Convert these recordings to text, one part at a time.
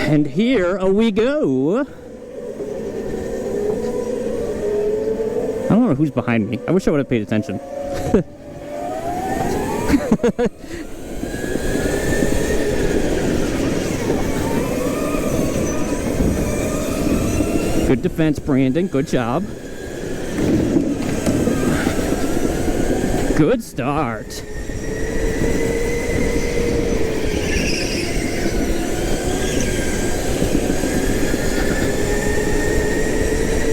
And here we go. I don't know who's behind me. I wish I would have paid attention. Good defense, Brandon. Good job. Good start.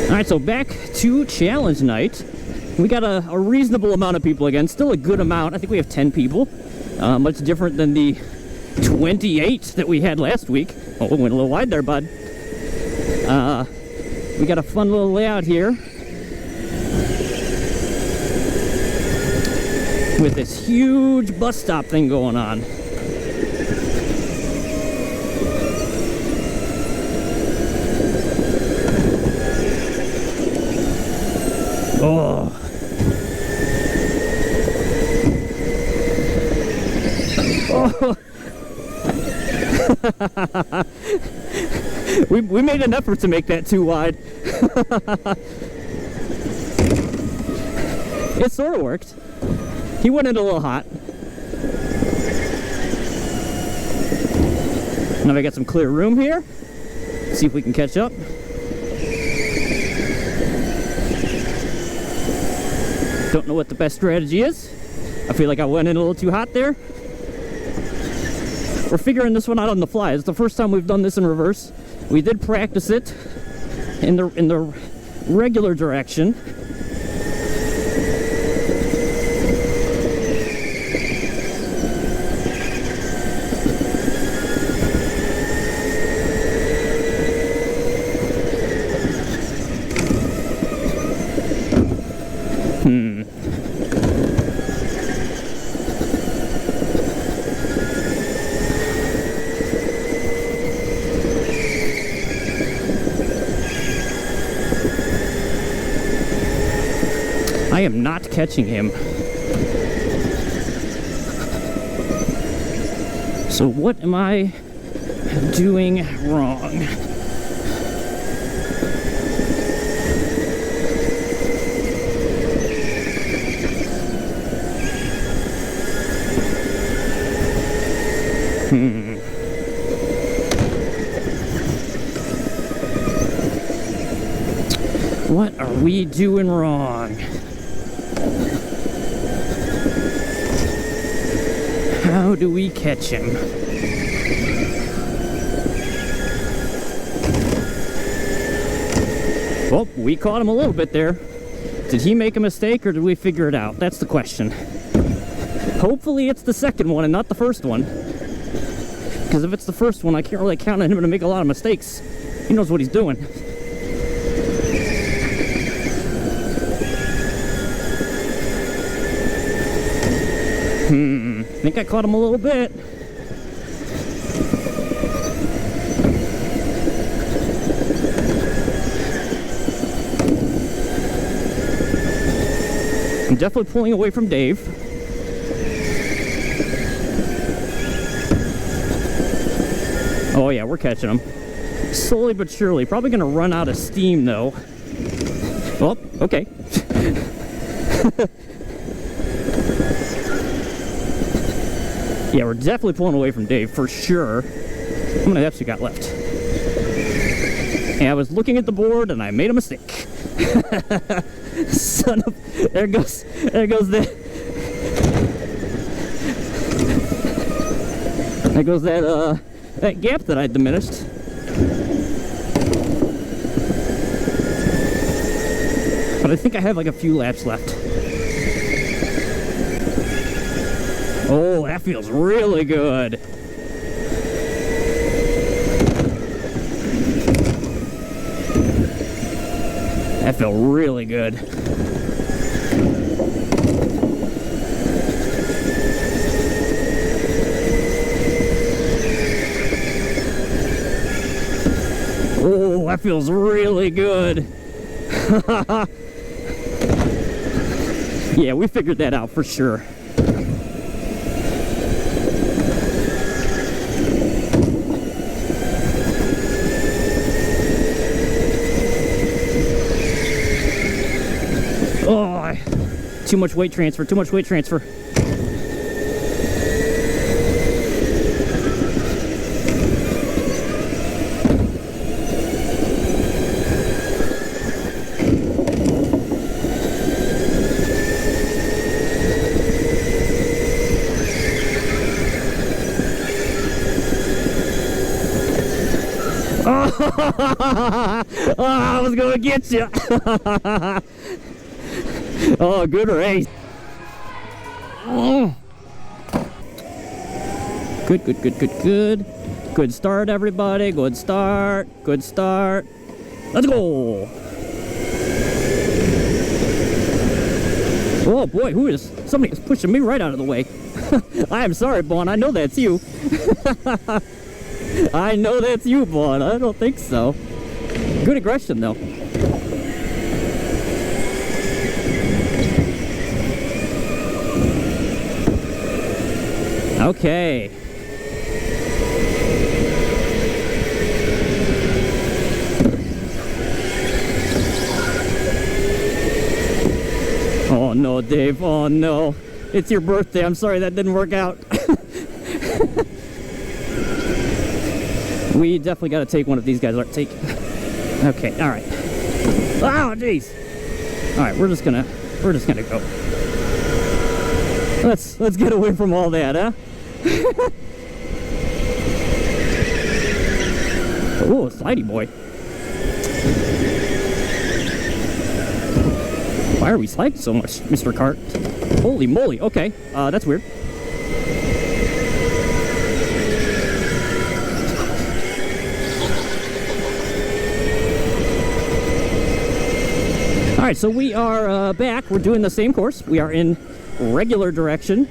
Alright, so back to challenge night. We got a reasonable amount of people again. Still a good amount. I think we have 10 people. Much different than the 28 that we had last week. Oh, went a little wide there, bud. We got a fun little layout here with this huge bus stop thing going on. Oh. Oh. we made an effort to make that too wide. It sort of worked. He went in a little hot. Now we got some clear room here. Let's see if we can catch up. Don't know what the best strategy is. I feel like I went in a little too hot there. We're figuring this one out on the fly. It's the first time we've done this in reverse. We did practice it in the regular direction. I am not catching him. So what am I doing wrong? What are we doing wrong? How do we catch him? Well, we caught him a little bit there. Did he make a mistake or did we figure it out? That's the question. Hopefully it's the second one and not the first one. Because if it's the first one, I can't really count on him to make a lot of mistakes. He knows what he's doing. I think I caught him a little bit. I'm definitely pulling away from Dave. Oh yeah, we're catching him. Slowly but surely. Probably gonna run out of steam though. Oh, okay. Yeah, we're definitely pulling away from Dave, for sure. How many laps you got left? And I was looking at the board and I made a mistake. Son of... There goes that... There goes that gap that I diminished. But I think I have like a few laps left. Oh, that feels really good. That felt really good. Oh, that feels really good. Yeah, we figured that out for sure. Too much weight transfer, too much weight transfer. Oh, I was gonna get you. Oh, good race. Good, good, good, good, good. Good start, everybody. Good start. Good start. Let's go. Oh boy, who is somebody is pushing me right out of the way. I am sorry, Vaughn. I know that's you. I know that's you, Vaughn. I don't think so. Good aggression, though. Okay. Oh no, Dave. Oh no. It's your birthday. I'm sorry that didn't work out. We definitely got to take one if these guys aren't taking. Okay, all right. Oh, jeez. All right, we're just gonna go. Let's get away from all that, huh? Oh, slidey boy. Why are we sliding so much, Mr. Kart? Holy moly. Okay, that's weird. Alright, so we are back. We're doing the same course. We are in regular direction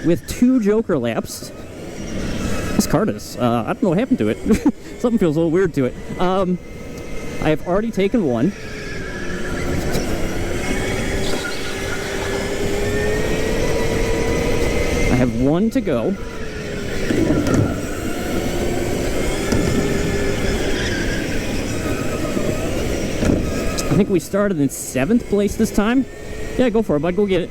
with 2 Joker laps. This cart is, I don't know what happened to it. Something feels a little weird to it. I have already taken one. I have 1 to go. I think we started in 7th place this time. Yeah, go for it, bud. Go get it.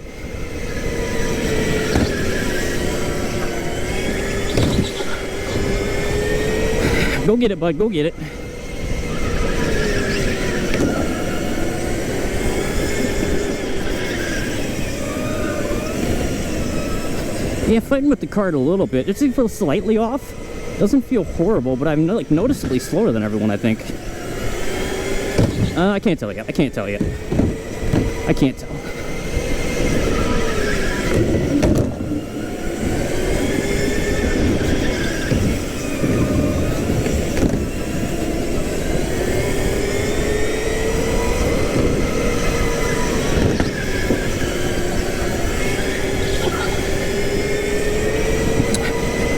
Go get it, bud. Go get it. Yeah, fighting with the cart a little bit. It feels slightly off. Doesn't feel horrible, but I'm like noticeably slower than everyone, I think. I can't tell yet. I can't tell yet. I can't tell.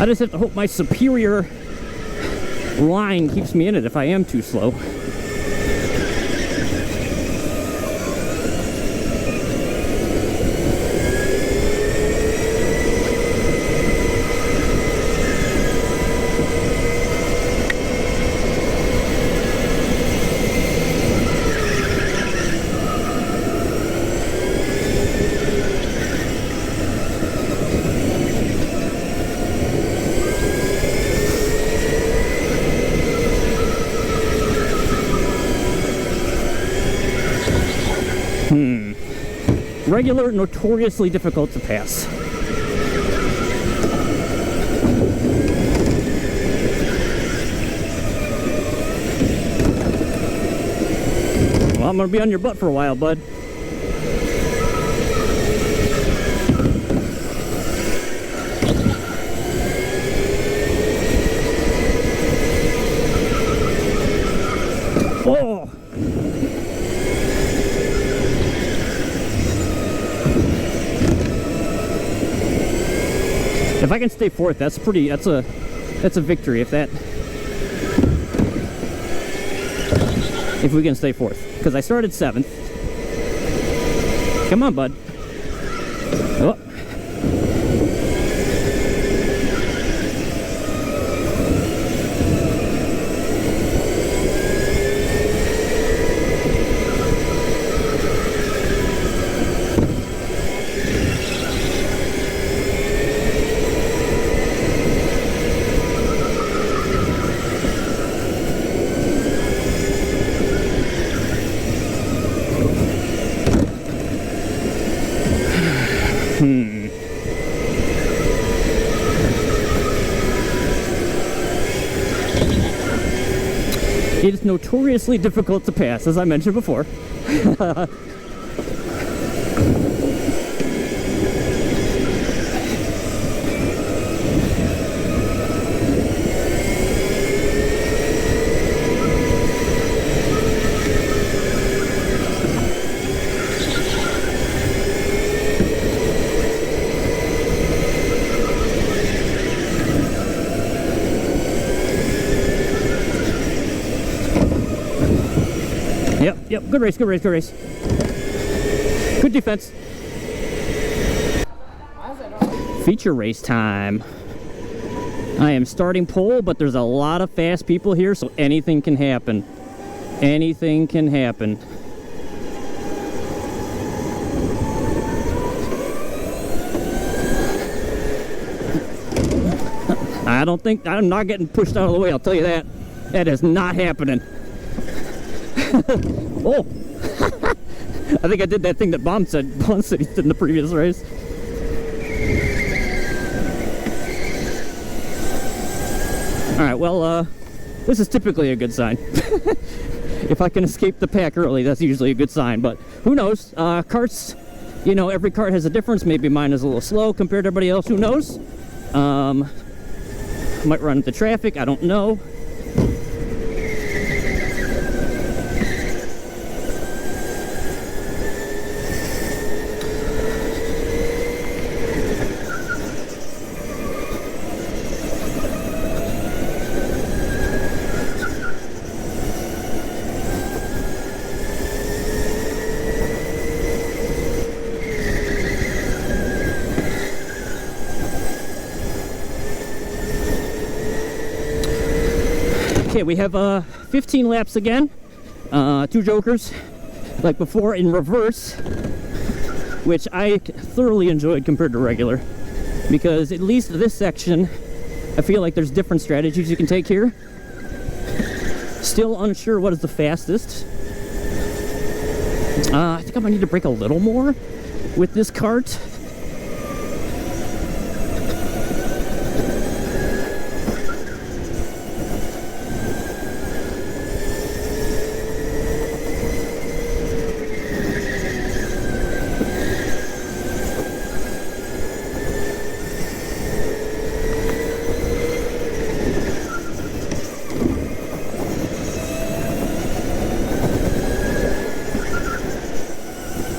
I just have to hope my superior line keeps me in it if I am too slow. Regular, notoriously difficult to pass. Well, I'm gonna be on your butt for a while, bud. Oh! If I can stay 4th, that's a victory. If we can stay 4th, because I started 7th. Come on, bud. Oh. It is notoriously difficult to pass, as I mentioned before. Yep, good race, good race, good race. Good defense. Feature race time. I am starting pole, but there's a lot of fast people here, so anything can happen. Anything can happen. I'm not getting pushed out of the way, I'll tell you that. That is not happening. Oh! I think I did that thing that Bond said he did in the previous race. Alright, well, this is typically a good sign. If I can escape the pack early, that's usually a good sign, but who knows? Karts, you know, every kart has a difference. Maybe mine is a little slow compared to everybody else, who knows? Might run into traffic, I don't know. Okay, we have 15 laps again, 2 jokers, like before, in reverse, which I thoroughly enjoyed compared to regular, because at least this section, I feel like there's different strategies you can take here. Still unsure what is the fastest. I think I might need to brake a little more with this kart.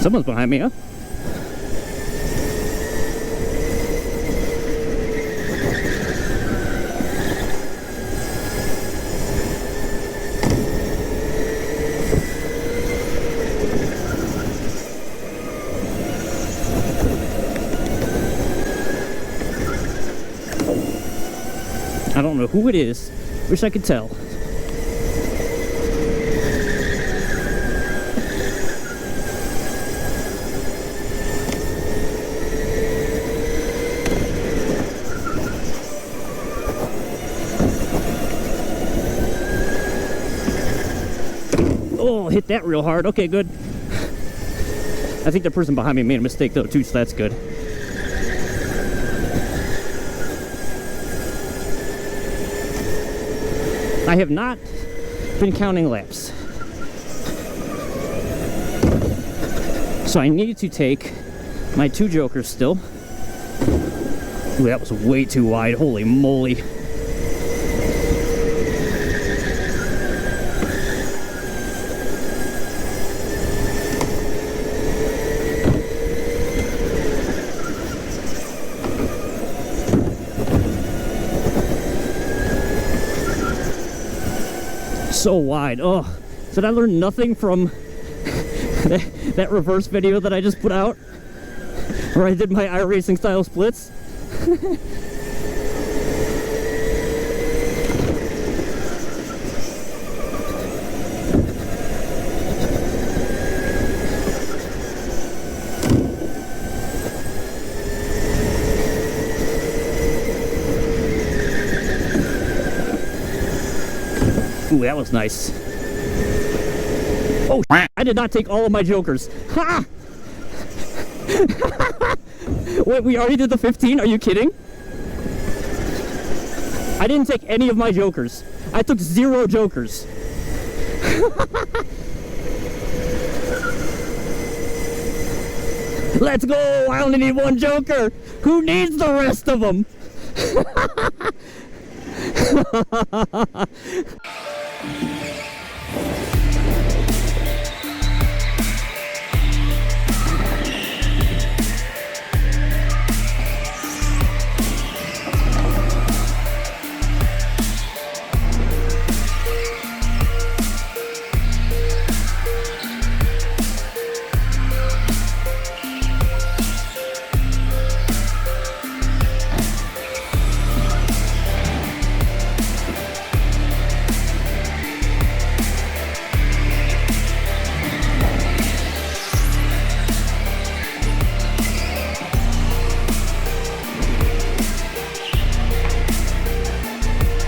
Someone's behind me, huh? I don't know who it is. Wish I could tell. Oh, hit that real hard. Okay, good. I think the person behind me made a mistake though too, so that's good. I have not been counting laps, so I need to take my 2 jokers still. Ooh, that was way too wide. Holy moly. So wide. Oh, did I learn nothing from that reverse video that I just put out, where I did my iRacing style splits? Ooh, that was nice. Oh, I did not take all of my jokers. Ha! Wait, we already did the 15? Are you kidding? I didn't take any of my jokers. I took 0 jokers. Let's go! I only need one joker! Who needs the rest of them?